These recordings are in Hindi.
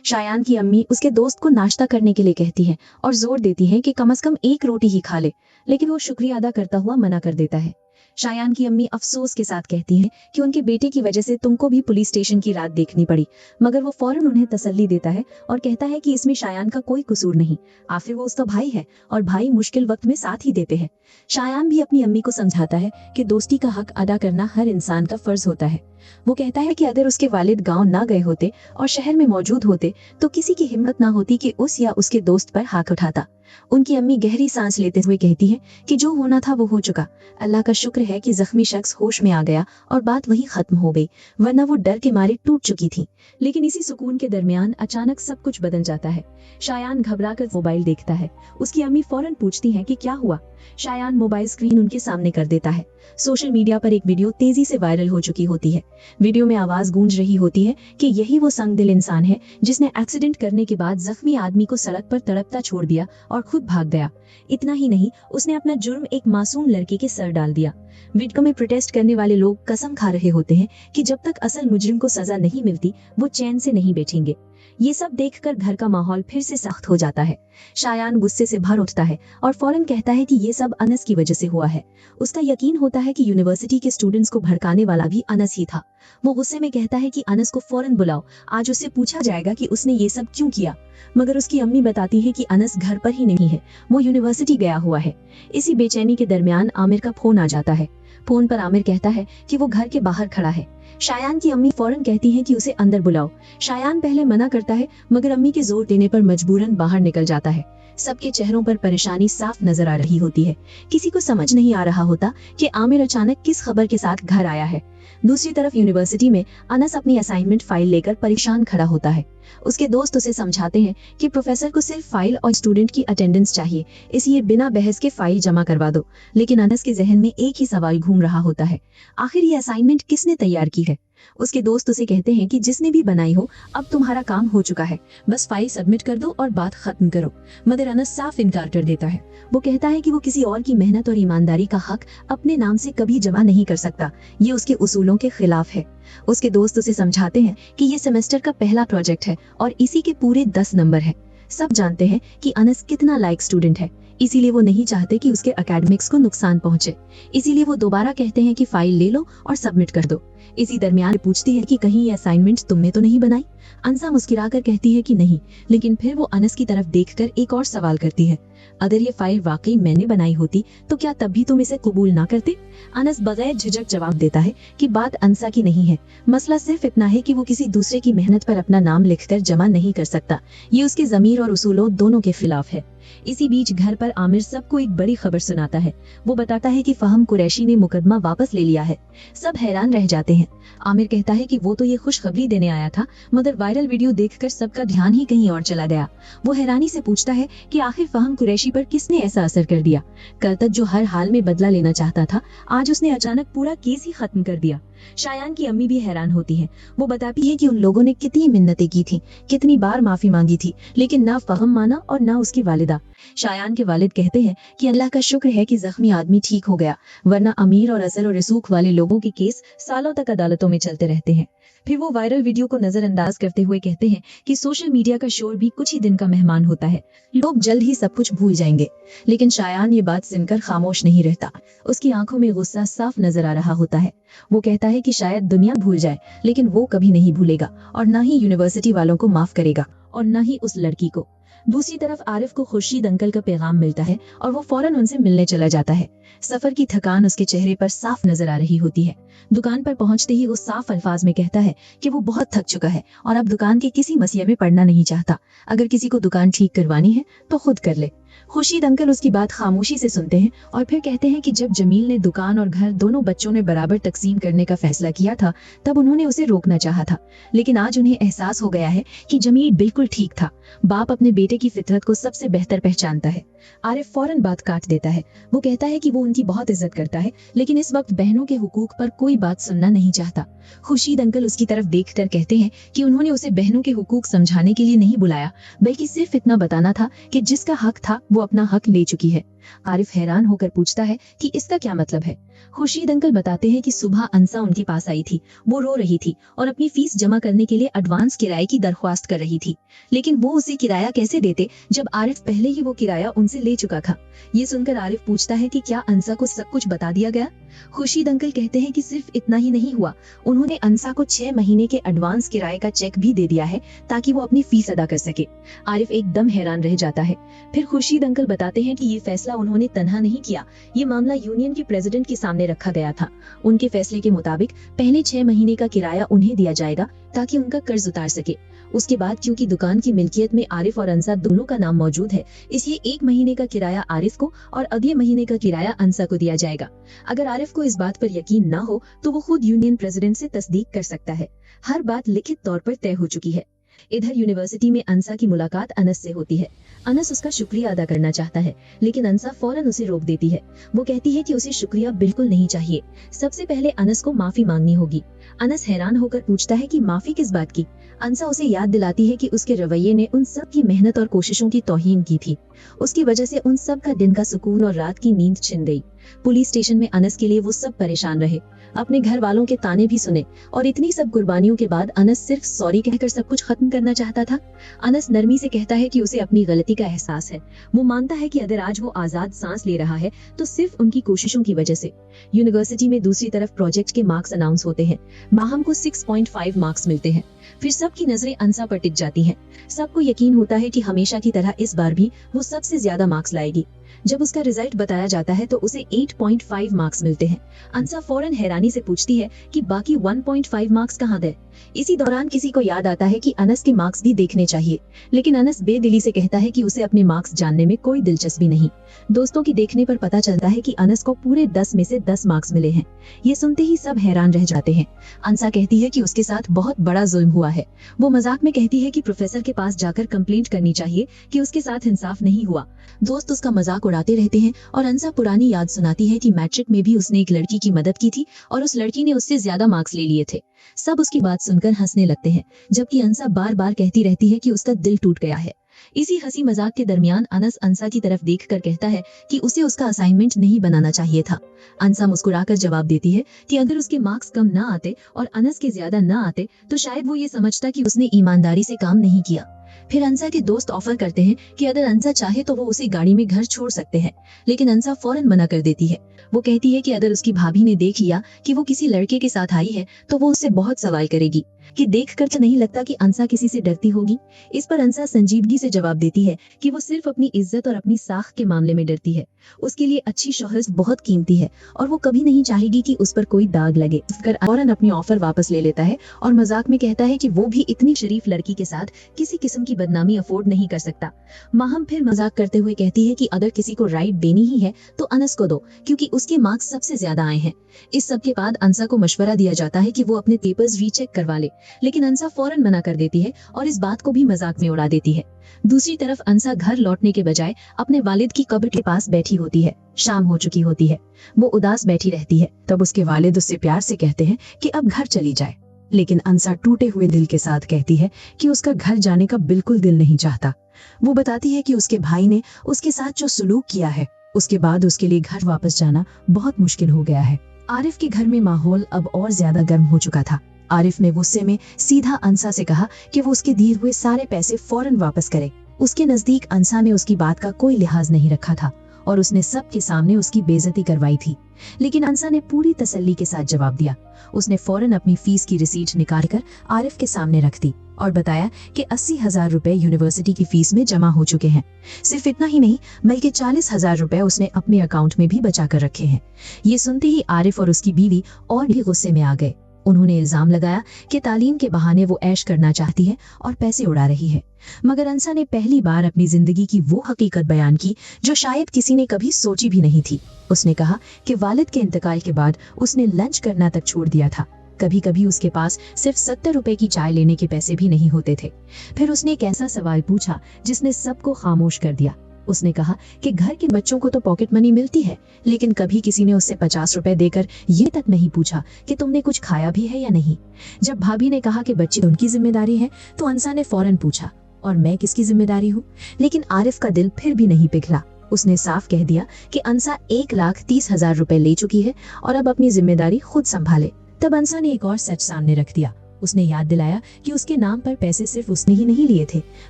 शायान की अम्मी उसके दोस्त को नाश्ता करने के लिए कहती है और जोर देती है कि कम से कम एक रोटी ही खा ले, लेकिन वो शुक्रिया अदा करता हुआ मना कर देता है। शायान की अम्मी अफसोस के साथ कहती हैं कि उनके बेटे की वजह से तुमको भी पुलिस स्टेशन की रात देखनी पड़ी, मगर वो फौरन उन्हें तसल्ली देता है और कहता है कि इसमें शायान का कोई कसूर नहीं, आखिर वो उसका भाई है और भाई मुश्किल वक्त में साथ ही देते हैं। शायान भी अपनी अम्मी को समझाता है कि दोस्ती का हक अदा करना हर इंसान का फर्ज होता है। वो कहता है कि अगर उसके वालिद गांव ना गए होते और शहर में मौजूद होते तो किसी की हिम्मत ना होती कि उस या उसके दोस्त पर हाथ उठाता। उनकी अम्मी गहरी सांस लेते हुए कहती है कि जो होना था वो हो चुका, अल्लाह का शुक्र है कि जख्मी शख्स होश में आ गया और बात वहीं खत्म हो गई, वरना वो डर के मारे टूट चुकी थी। लेकिन इसी सुकून के दरमियान अचानक सब कुछ बदल जाता है। शायान घबराकर मोबाइल देखता है। उसकी अम्मी फौरन पूछती है कि क्या हुआ। शायान मोबाइल स्क्रीन उनके सामने कर देता है। सोशल मीडिया पर एक वीडियो तेजी से वायरल हो चुकी होती है। वीडियो में आवाज गूंज रही होती है कि यही वो संगदिल इंसान है जिसने एक्सीडेंट करने के बाद जख्मी आदमी को सड़क पर तड़पता छोड़ दिया और खुद भाग गया। इतना ही नहीं, उसने अपना जुर्म एक मासूम लड़के के सर डाल दिया। वीडियो में प्रोटेस्ट करने वाले लोग कसम खा रहे होते हैं कि जब तक असल मुजरिम को सजा नहीं मिलती वो चैन से नहीं बैठेंगे। ये सब देखकर घर का माहौल फिर से सख्त हो जाता है। शायान गुस्से से भर उठता है और फौरन कहता है कि ये सब अनस की वजह से हुआ है। उसका यकीन होता है कि यूनिवर्सिटी के स्टूडेंट्स को भड़काने वाला भी अनस ही था। वो गुस्से में कहता है कि अनस को फौरन बुलाओ, आज उससे पूछा जाएगा कि उसने ये सब क्यों किया। मगर उसकी अम्मी बताती है कि अनस घर पर ही नहीं है, वो यूनिवर्सिटी गया हुआ है। इसी बेचैनी के दरमियान आमिर का फोन आ जाता है। फोन पर आमिर कहता है कि वो घर के बाहर खड़ा है। शायान की अम्मी फौरन कहती है कि उसे अंदर बुलाओ। शायान पहले मना करता है, मगर अम्मी के जोर देने पर मजबूरन बाहर निकल जाता है। सबके चेहरों पर परेशानी साफ नजर आ रही होती है। किसी को समझ नहीं आ रहा होता कि आमिर अचानक किस खबर के साथ घर आया है। दूसरी तरफ यूनिवर्सिटी में अनस अपनी असाइनमेंट फाइल लेकर परेशान खड़ा होता है। उसके दोस्त उसे समझाते हैं कि प्रोफेसर को सिर्फ फाइल और स्टूडेंट की अटेंडेंस चाहिए, इसलिए बिना बहस के फाइल जमा करवा दो। लेकिन अनस के जहन में एक ही सवाल घूम रहा होता है, आखिर ये असाइनमेंट किसने तैयार की है। उसके दोस्त उसे कहते हैं कि जिसने भी बनाई हो, अब तुम्हारा काम हो चुका है, बस फाइल सबमिट कर दो और बात खत्म करो। मगर अनस साफ इनकार कर देता है। वो कहता है कि वो किसी और की मेहनत और ईमानदारी का हक अपने नाम से कभी जमा नहीं कर सकता, ये उसके उसूलों के खिलाफ है। उसके दोस्त उसे समझाते हैं कि ये सेमेस्टर का पहला प्रोजेक्ट है और इसी के पूरे 10 नंबर है। सब जानते हैं कि अनस कितना लायक स्टूडेंट है, इसीलिए वो नहीं चाहते कि उसके एकेडमिक्स को नुकसान पहुंचे। इसीलिए वो दोबारा कहते हैं कि फाइल ले लो और सबमिट कर दो। इसी दरमियान पूछती है कि कहीं ये असाइनमेंट तुमने तो नहीं बनाई। अंसा मुस्कुराकर कहती है कि नहीं, लेकिन फिर वो अनस की तरफ देखकर एक और सवाल करती है, अगर ये फाइल वाकई मैंने बनाई होती तो क्या तब भी तुम इसे कबूल ना करते। अनस बगैर झिझक जवाब देता है कि बात अंसा की नहीं है, मसला सिर्फ इतना है कि वो किसी दूसरे की मेहनत पर अपना नाम लिखकर जमा नहीं कर सकता, ये उसके जमीर और उसूलों दोनों के खिलाफ है। इसी बीच घर पर आमिर सबको एक बड़ी खबर सुनाता है। वो बताता है कि फहम कुरैशी ने मुकदमा वापस ले लिया है। सब हैरान रह जाते हैं। आमिर कहता है कि वो तो ये खुशखबरी देने आया था, मगर वायरल वीडियो देखकर सबका ध्यान ही कहीं और चला गया। वो हैरानी से पूछता है कि आखिर फहम कुरैशी पर किसने ऐसा असर कर दिया। कल तक जो हर हाल में बदला लेना चाहता था, आज उसने अचानक पूरा केस ही खत्म कर दिया। शायान की अम्मी भी हैरान होती है। वो बताती है कि उन लोगों ने कितनी मिन्नतें की थी, कितनी बार माफी मांगी थी, लेकिन ना फहम माना और ना उसकी वालिदा। शायान के वालिद कहते हैं कि अल्लाह का शुक्र है कि जख्मी आदमी ठीक हो गया, वरना अमीर और अजल और रसूख वाले लोगों के केस सालों तक अदालतों में चलते रहते हैं। फिर वो वायरल वीडियो को नजरअंदाज करते हुए कहते हैं कि सोशल मीडिया का शोर भी कुछ ही दिन का मेहमान होता है, लोग जल्द ही सब कुछ भूल जाएंगे। लेकिन शायान ये बात सुनकर खामोश नहीं रहता। उसकी आंखों में गुस्सा साफ नजर आ रहा होता है। वो कहता है कि शायद दुनिया भूल जाए, लेकिन वो कभी नहीं भूलेगा और न ही यूनिवर्सिटी वालों को माफ करेगा और न ही उस लड़की को। दूसरी तरफ आरिफ को खुर्शीद अंकल का पैगाम मिलता है और वो फौरन उनसे मिलने चला जाता है। सफर की थकान उसके चेहरे पर साफ नजर आ रही होती है। दुकान पर पहुंचते ही वो साफ अल्फाज में कहता है कि वो बहुत थक चुका है और अब दुकान के किसी मसले में पड़ना नहीं चाहता। अगर किसी को दुकान ठीक करवानी है तो खुद कर ले। खुर्शीद अंकल उसकी बात खामोशी से सुनते हैं और फिर कहते हैं कि जब जमील ने दुकान और घर दोनों बच्चों ने बराबर तकसीम करने का फैसला किया था, तब उन्होंने उसे रोकना चाहा था, लेकिन आज उन्हें एहसास हो गया है कि जमील बिल्कुल ठीक था। बाप अपने बेटे की फितरत को सबसे बेहतर पहचानता है। आरिफ फौरन बात काट देता है। वो कहता है कि वो उनकी बहुत इज्जत करता है, लेकिन इस वक्त बहनों के हुकूक पर कोई बात सुनना नहीं चाहता। खुर्शीद अंकल उसकी तरफ देखकर कहते हैं कि उन्होंने उसे बहनों के हुकूक समझाने के लिए नहीं बुलाया, बल्कि सिर्फ इतना बताना था कि जिसका हक था वो अपना हक ले चुकी है। आरिफ हैरान होकर पूछता है कि इसका क्या मतलब है। खुर्शीद अंकल बताते हैं कि सुबह अंसा उनके पास आई थी। वो रो रही थी और अपनी फीस जमा करने के लिए एडवांस किराए की दरख्वास्त कर रही थी, लेकिन वो उसे किराया कैसे देते जब आरिफ पहले ही वो किराया उनसे ले चुका था। ये सुनकर आरिफ पूछता है कि क्या अंसा को सब कुछ बता दिया गया। खुर्शीद अंकल कहते हैं कि सिर्फ इतना ही नहीं हुआ, उन्होंने अंसा को 6 महीने के एडवांस किराए का चेक भी दे दिया है ताकि वो अपनी फीस अदा कर सके। आरिफ एकदम हैरान रह जाता है। फिर खुर्शीद अंकल बताते हैं कि ये फैसला उन्होंने तन्हा नहीं किया, ये मामला यूनियन के प्रेसिडेंट के सामने रखा गया था। उनके फैसले के मुताबिक पहले 6 महीने का किराया उन्हें दिया जाएगा ताकि उनका कर्ज उतार सके। उसके बाद क्योंकि दुकान की मिल्कियत में आरिफ और अंसा दोनों का नाम मौजूद है, इसलिए 1 महीने का किराया आरिफ को और अगले महीने का किराया अंसा को दिया जाएगा। अगर आरिफ को इस बात पर यकीन न हो तो वो खुद यूनियन प्रेसिडेंट से तस्दीक कर सकता है। हर बात लिखित तौर पर तय हो चुकी है। इधर यूनिवर्सिटी में अंसा की मुलाकात अनस से होती है। अनस उसका शुक्रिया अदा करना चाहता है, लेकिन अंसा फौरन उसे रोक देती है। वो कहती है कि उसे शुक्रिया बिल्कुल नहीं चाहिए, सबसे पहले अनस को माफी मांगनी होगी। अनस हैरान होकर पूछता है कि माफी किस बात की। अंसा उसे याद दिलाती है कि उसके रवैये ने उन सब की मेहनत और कोशिशों की तौहीन की थी। उसकी वजह से उन सब का दिन का सुकून और रात की नींद छिन गई। पुलिस स्टेशन में अनस के लिए वो सब परेशान रहे, अपने घर वालों के ताने भी सुने, और इतनी सब कुर्बानियों के बाद अनस सिर्फ सॉरी कहकर सब कुछ खत्म करना चाहता था। अनस नरमी से कहता है कि उसे अपनी गलती का एहसास है। वो मानता है कि अगर आज वो आजाद सांस ले रहा है तो सिर्फ उनकी कोशिशों की वजह से। यूनिवर्सिटी में दूसरी तरफ प्रोजेक्ट के मार्क्स अनाउंस होते हैं। माहम को 6.5 मार्क्स मिलते हैं। फिर सबकी नजरें अंसा पर टिक जाती हैं। सबको यकीन होता है कि हमेशा की तरह इस बार भी वो सबसे ज्यादा मार्क्स लाएगी। जब उसका रिजल्ट बताया जाता है तो उसे 8.5 मार्क्स मिलते हैं। अंसा फौरन हैरानी से पूछती है कि बाकी 1.5 मार्क्स कहाँ गए। इसी दौरान किसी को याद आता है कि अनस के मार्क्स भी देखने चाहिए, लेकिन अनस बेदिली से कहता है कि उसे अपने मार्क्स जानने में कोई दिलचस्पी नहीं। दोस्तों की देखने पर पता चलता है कि अनस को पूरे 10 में से 10 मार्क्स मिले हैं। ये सुनते ही सब हैरान रह जाते हैं। अंसा कहती है कि उसके साथ बहुत बड़ा जुल्म हुआ है। वो मजाक में कहती है कि प्रोफेसर के पास जाकर कंप्लेंट करनी चाहिए कि उसके साथ इंसाफ नहीं हुआ। दोस्त उसका मजाक उड़ाते रहते हैं और अंसा पुरानी याद सुनाती है कि मैट्रिक में भी उसने एक लड़की की मदद की थी और उस लड़की ने उससे ज्यादा मार्क्स ले लिए थे। सब उसकी बात सुनकर हंसने लगते हैं, जबकि अंसा बार बार कहती रहती है कि उसका दिल टूट गया है। इसी हंसी मजाक के दरमियान अनस अंसा की तरफ देखकर कहता है कि उसे उसका असाइनमेंट नहीं बनाना चाहिए था। अंसा मुस्कुराकर जवाब देती है कि अगर उसके मार्क्स कम ना आते और अनस के ज्यादा ना आते तो शायद वो ये समझता कि उसने ईमानदारी से काम नहीं किया। फिर अंसा के दोस्त ऑफर करते हैं कि अगर अंसा चाहे तो वो उसे गाड़ी में घर छोड़ सकते हैं, लेकिन अंसा फौरन मना कर देती है। वो कहती है कि अगर उसकी भाभी ने देख लिया कि वो किसी लड़के के साथ आई है तो वो उससे बहुत सवाल करेगी, कि देखकर तो नहीं लगता कि अंसा किसी से डरती होगी। इस पर अंसा संजीदगी से जवाब देती है कि वो सिर्फ अपनी इज्जत और अपनी साख के मामले में डरती है। उसके लिए अच्छी शोहरत बहुत कीमती है और वो कभी नहीं चाहेगी कि उस पर कोई दाग लगे। फौरन अपनी ऑफर वापस ले लेता है और मजाक में कहता है कि वो भी इतनी शरीफ लड़की के साथ किसी किस्म की बदनामी अफोर्ड नहीं कर सकता। माहम फिर मजाक करते हुए कहती है कि अगर किसी को राइट देनी ही है तो अनस को दो, क्योंकि उसके मार्क्स सबसे ज्यादा आए हैं। इस सब के बाद अंसा को मशवरा दिया जाता है कि वो अपने पेपर्स रीचेक करवा ले, लेकिन अंसा फौरन मना कर देती है और इस बात को भी मजाक में उड़ा देती है। दूसरी तरफ अंसा घर लौटने के बजाय अपने वालिद की कब्र के पास बैठी होती है। शाम हो चुकी होती है। वो उदास बैठी रहती है। तब उसके वालिद उससे प्यार से कहते हैं कि अब घर चली जाए, लेकिन अंसा टूटे हुए दिल के साथ कहती है कि उसका घर जाने का बिल्कुल दिल नहीं चाहता। वो बताती है कि उसके भाई ने उसके साथ जो सुलूक किया है, उसके बाद उसके लिए घर वापस जाना बहुत मुश्किल हो गया है। आरिफ के घर में माहौल अब और ज्यादा गर्म हो चुका था। आरिफ ने गुस्से में सीधा अंसा से कहा कि वो उसके दिए हुए सारे पैसे फौरन वापस करे। उसके नजदीक अंसा ने उसकी बात का कोई लिहाज नहीं रखा था और उसने सबके सामने उसकी बेइज्जती करवाई थी, लेकिन अंसा ने पूरी तसल्ली के साथ जवाब दिया। उसने फौरन अपनी फीस की रिसीट निकालकर आरिफ के सामने रख दी और बताया कि 80,000 रुपए यूनिवर्सिटी की फीस में जमा हो चुके हैं। सिर्फ इतना ही नहीं, बल्कि 40,000 रुपए उसने अपने अकाउंट में भी बचा कर रखे हैं। ये सुनते ही आरिफ और उसकी बीवी और भी गुस्से में आ गए। उन्होंने इल्जाम लगाया कि तालीम के बहाने वो ऐश करना चाहती है और पैसे उड़ा रही है। मगर अंसा ने पहली बार अपनी जिंदगी की वो हकीकत बयान की जो शायद किसी ने कभी सोची भी नहीं थी। उसने कहा कि वालिद के इंतकाल के बाद उसने लंच करना तक छोड़ दिया था। कभी कभी उसके पास सिर्फ 70 रुपए की चाय लेने के पैसे भी नहीं होते थे। फिर उसने एक ऐसा सवाल पूछा जिसने सबको खामोश कर दिया। उसने कहा कि घर के बच्चों को तो पॉकेट मनी मिलती है, लेकिन कभी किसी ने उससे 50 रुपए देकर ये तक नहीं पूछा कि तुमने कुछ खाया भी है या नहीं। जब भाभी ने कहा कि बच्चे उनकी जिम्मेदारी है, तो अंसा ने फौरन पूछा, और मैं किसकी जिम्मेदारी हूँ। लेकिन आरिफ का दिल फिर भी नहीं पिघला। उसने साफ कह दिया कि अंसा 1,30,000 रुपए ले चुकी है और अब अपनी जिम्मेदारी खुद संभाले। तब अंसा ने एक और सच सामने रख दिया। उसने याद दिलाया कि उसके नाम पर पैसे सिर्फ उसने ही नहीं लिए थे,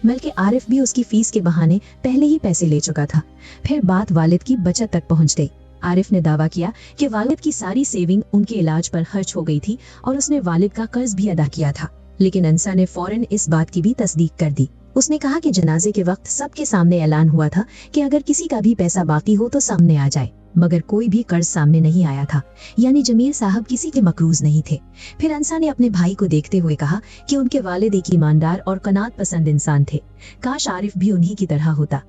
बल्कि आरिफ भी उसकी फीस के बहाने पहले ही पैसे ले चुका था। फिर बात वालिद की बचत तक पहुंच गई। आरिफ ने दावा किया कि वालिद की सारी सेविंग उनके इलाज पर खर्च हो गई थी और उसने वालिद का कर्ज भी अदा किया था। लेकिन अंसा ने फौरन इस बात की भी तस्दीक कर दी। उसने कहा कि जनाजे के वक्त सबके सामने ऐलान हुआ था कि अगर किसी का भी पैसा बाकी हो तो सामने आ जाए, मगर कोई भी कर्ज सामने नहीं आया था, यानी जमीर साहब किसी के मकरूज नहीं थे। फिर अंसा ने अपने भाई को देखते हुए कहा कि उनके वालिद एक ईमानदार और कनात पसंद इंसान थे, काश आरिफ भी उन्हीं की तरह होता।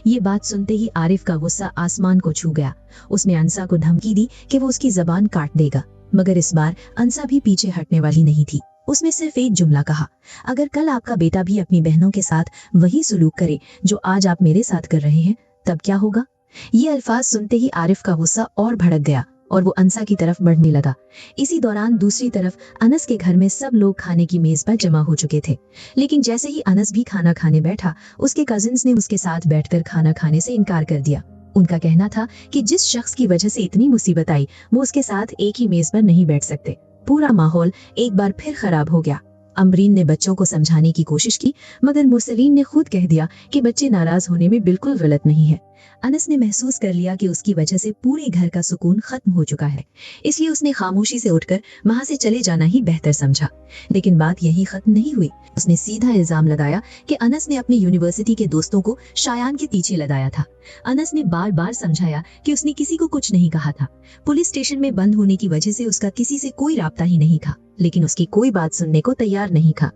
ये बात सुनते ही आरिफ का गुस्सा आसमान को छू गया। उसने अंसा को धमकी दी कि वो उसकी जबान काट देगा, मगर इस बार अंसा भी पीछे हटने वाली नहीं थी। उसने सिर्फ एक जुमला कहा, अगर कल आपका बेटा भी अपनी बहनों के साथ वही सुलूक करे जो आज आप मेरे साथ कर रहे हैं, तब क्या होगा। ये अल्फाज सुनते ही आरिफ का गुस्सा और भड़क गया और वो अंसा की तरफ बढ़ने लगा। इसी दौरान दूसरी तरफ अनस के घर में सब लोग खाने की मेज पर जमा हो चुके थे। लेकिन जैसे ही अनस भी खाना खाने बैठा, उसके कजिन्स ने उसके साथ बैठकर खाना खाने से इनकार कर दिया। उनका कहना था कि जिस शख्स की वजह से इतनी मुसीबत आई, वो उसके साथ एक ही मेज पर नहीं बैठ सकते। पूरा माहौल एक बार फिर खराब हो गया। अमरीन ने बच्चों को समझाने की कोशिश की, मगर मुरसलीन ने खुद कह दिया कि बच्चे नाराज होने में बिल्कुल गलत नहीं है। अनस ने महसूस कर लिया कि उसकी वजह से पूरे घर का सुकून खत्म हो चुका है, इसलिए उसने खामोशी से उठकर वहां से चले जाना ही बेहतर समझा। लेकिन बात यही खत्म नहीं हुई। उसने सीधा इल्जाम लगाया कि अनस ने अपनी यूनिवर्सिटी के दोस्तों को शायान के पीछे लगाया था। अनस ने बार बार समझाया कि उसने किसी को कुछ नहीं कहा था। पुलिस स्टेशन में बंद होने की वजह से उसका किसी से कोई राब्ता ही नहीं था, लेकिन उसकी कोई बात सुनने को तैयार नहीं था।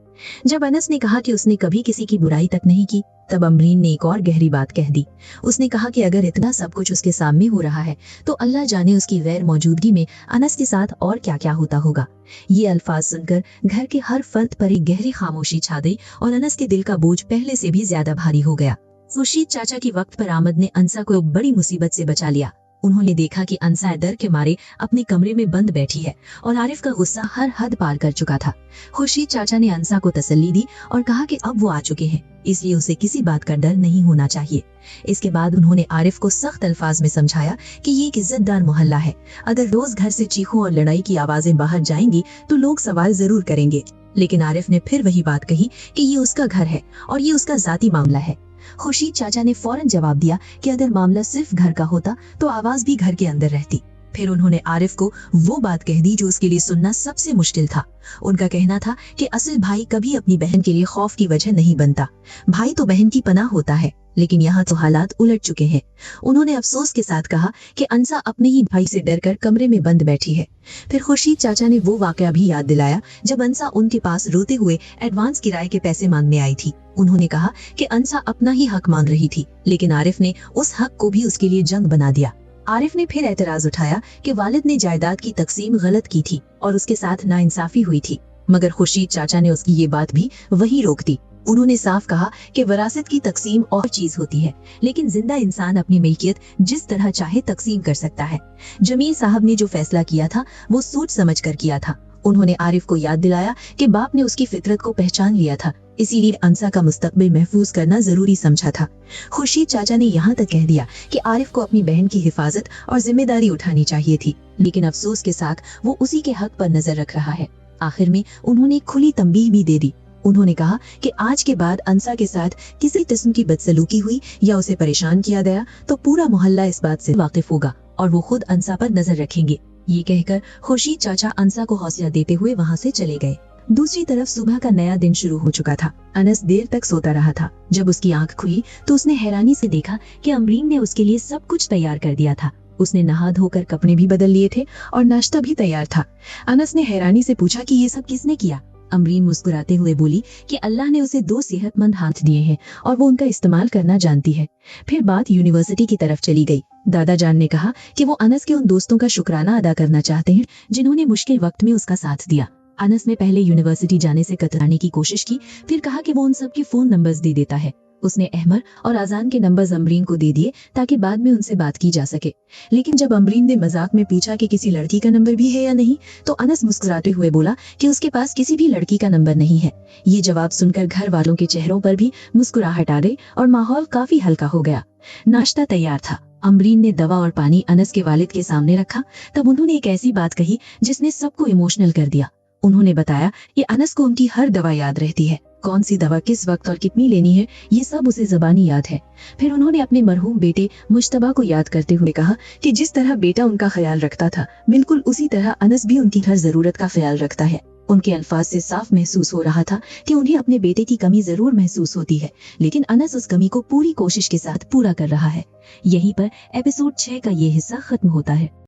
जब अनस ने कहा कि उसने कभी किसी की बुराई तक नहीं की, तब अमरीन ने एक और गहरी बात कह दी। उसने कहा कि अगर इतना सब कुछ उसके सामने हो रहा है, तो अल्लाह जाने उसकी गैर मौजूदगी में अनस के साथ और क्या क्या होता होगा। ये अल्फाज सुनकर घर के हर फर्द पर एक गहरी खामोशी छा गई और अनस के दिल का बोझ पहले से भी ज्यादा भारी हो गया। खुर्शीद चाचा की वक्त पर आमद ने अंसा को एक बड़ी मुसीबत से बचा लिया। उन्होंने देखा कि अंसा डर के मारे अपने कमरे में बंद बैठी है और आरिफ का गुस्सा हर हद पार कर चुका था। खुर्शीद चाचा ने अंसा को तसल्ली दी और कहा कि अब वो आ चुके हैं, इसलिए उसे किसी बात का डर नहीं होना चाहिए। इसके बाद उन्होंने आरिफ को सख्त अल्फाज में समझाया कि ये एक इज्जतदार मोहल्ला है। अगर रोज घर से चीखों और लड़ाई की आवाजें बाहर जाएंगी तो लोग सवाल जरूर करेंगे। लेकिन आरिफ ने फिर वही बात कही कि ये उसका घर है और ये उसका जाती मामला है। खुर्शीद चाचा ने फौरन जवाब दिया कि अगर मामला सिर्फ घर का होता तो आवाज भी घर के अंदर रहती। फिर उन्होंने आरिफ को वो बात कह दी जो उसके लिए सुनना सबसे मुश्किल था। उनका कहना था कि असल भाई कभी अपनी बहन के लिए खौफ की वजह नहीं बनता। भाई तो बहन की पनाह होता है, लेकिन यहाँ तो हालात उलट चुके हैं। उन्होंने अफसोस के साथ कहा कि अंसा अपने ही भाई से डरकर कमरे में बंद बैठी है। फिर खुर्शीद चाचा ने वो वाकया भी याद दिलाया जब अंसा उनके पास रोते हुए एडवांस किराए के पैसे मांगने आई थी। उन्होंने कहा कि अंसा अपना ही हक मांग रही थी, लेकिन आरिफ ने उस हक को भी उसके लिए जंग बना दिया। आरिफ ने फिर एतराज उठाया कि वालिद ने जायदाद की तकसीम गलत की थी और उसके साथ नाइंसाफी हुई थी, मगर खुर्शीद चाचा ने उसकी ये बात भी वही रोक दी। उन्होंने साफ कहा कि विरासत की तकसीम और चीज होती है, लेकिन जिंदा इंसान अपनी मिल्कियत जिस तरह चाहे तकसीम कर सकता है। जमीर साहब ने जो फैसला किया था वो सोच समझ कर किया था। उन्होंने आरिफ को याद दिलाया कि बाप ने उसकी फितरत को पहचान लिया था, इसीलिए अंसा का मुस्तकबिल महफूज करना जरूरी समझा था। खुर्शीद चाचा ने यहाँ तक कह दिया कि आरिफ को अपनी बहन की हिफाजत और जिम्मेदारी उठानी चाहिए थी, लेकिन अफसोस के साथ वो उसी के हक पर नजर रख रहा है। आखिर में उन्होंने खुली तंबीह भी दे दी। उन्होंने कहा कि आज के बाद अंसा के साथ किसी किस्म की बदसलूकी हुई या उसे परेशान किया गया तो पूरा मोहल्ला इस बात से वाकिफ होगा और वो खुद अंसा पर नजर रखेंगे। ये कहकर खुर्शीद चाचा अंसा को हौसला देते हुए वहाँ से चले गए। दूसरी तरफ सुबह का नया दिन शुरू हो चुका था। अनस देर तक सोता रहा था। जब उसकी आंख खुली तो उसने हैरानी से देखा कि अमरीन ने उसके लिए सब कुछ तैयार कर दिया था। उसने नहा धोकर कपड़े भी बदल लिए थे और नाश्ता भी तैयार था। अनस ने हैरानी से पूछा कि ये सब किसने किया। अमरीन मुस्कुराते हुए बोली कि अल्लाह ने उसे 2 सेहतमंद हाथ दिए हैं और वो उनका इस्तेमाल करना जानती है। फिर बात यूनिवर्सिटी की तरफ चली गई। दादा जान ने कहा कि वो अनस के उन दोस्तों का शुक्राना अदा करना चाहते हैं जिन्होंने मुश्किल वक्त में उसका साथ दिया। अनस ने पहले यूनिवर्सिटी जाने से कतराने की कोशिश की, फिर कहा कि वो उन सब के फोन नंबर्स दे देता है। उसने अहमर और आजान के नंबर्स अमरीन को दे दिए ताकि बाद में उनसे बात की जा सके। लेकिन जब अमरीन ने मजाक में पूछा कि किसी लड़की का नंबर भी है या नहीं, तो अनस मुस्कुराते हुए बोला कि उसके पास किसी भी लड़की का नंबर नहीं है। ये जवाब सुनकर घर वालों के चेहरों पर भी मुस्कुराहट आ गई और माहौल काफी हल्का हो गया। नाश्ता तैयार था। अमरीन ने दवा और पानी अनस के वालिद के सामने रखा। तब उन्होंने एक ऐसी बात कही जिसने सबको इमोशनल कर दिया। उन्होंने बताया कि अनस को उनकी हर दवा याद रहती है, कौन सी दवा किस वक्त और कितनी लेनी है, ये सब उसे ज़बानी याद है। फिर उन्होंने अपने मरहूम बेटे मुश्तबा को याद करते हुए कहा कि जिस तरह बेटा उनका ख्याल रखता था, बिल्कुल उसी तरह अनस भी उनकी हर जरूरत का ख्याल रखता है। उनके अल्फाज से साफ महसूस हो रहा था कि उन्हें अपने बेटे की कमी जरूर महसूस होती है, लेकिन अनस उस कमी को पूरी कोशिश के साथ पूरा कर रहा है। यहीं पर एपिसोड 6 का ये हिस्सा खत्म होता है।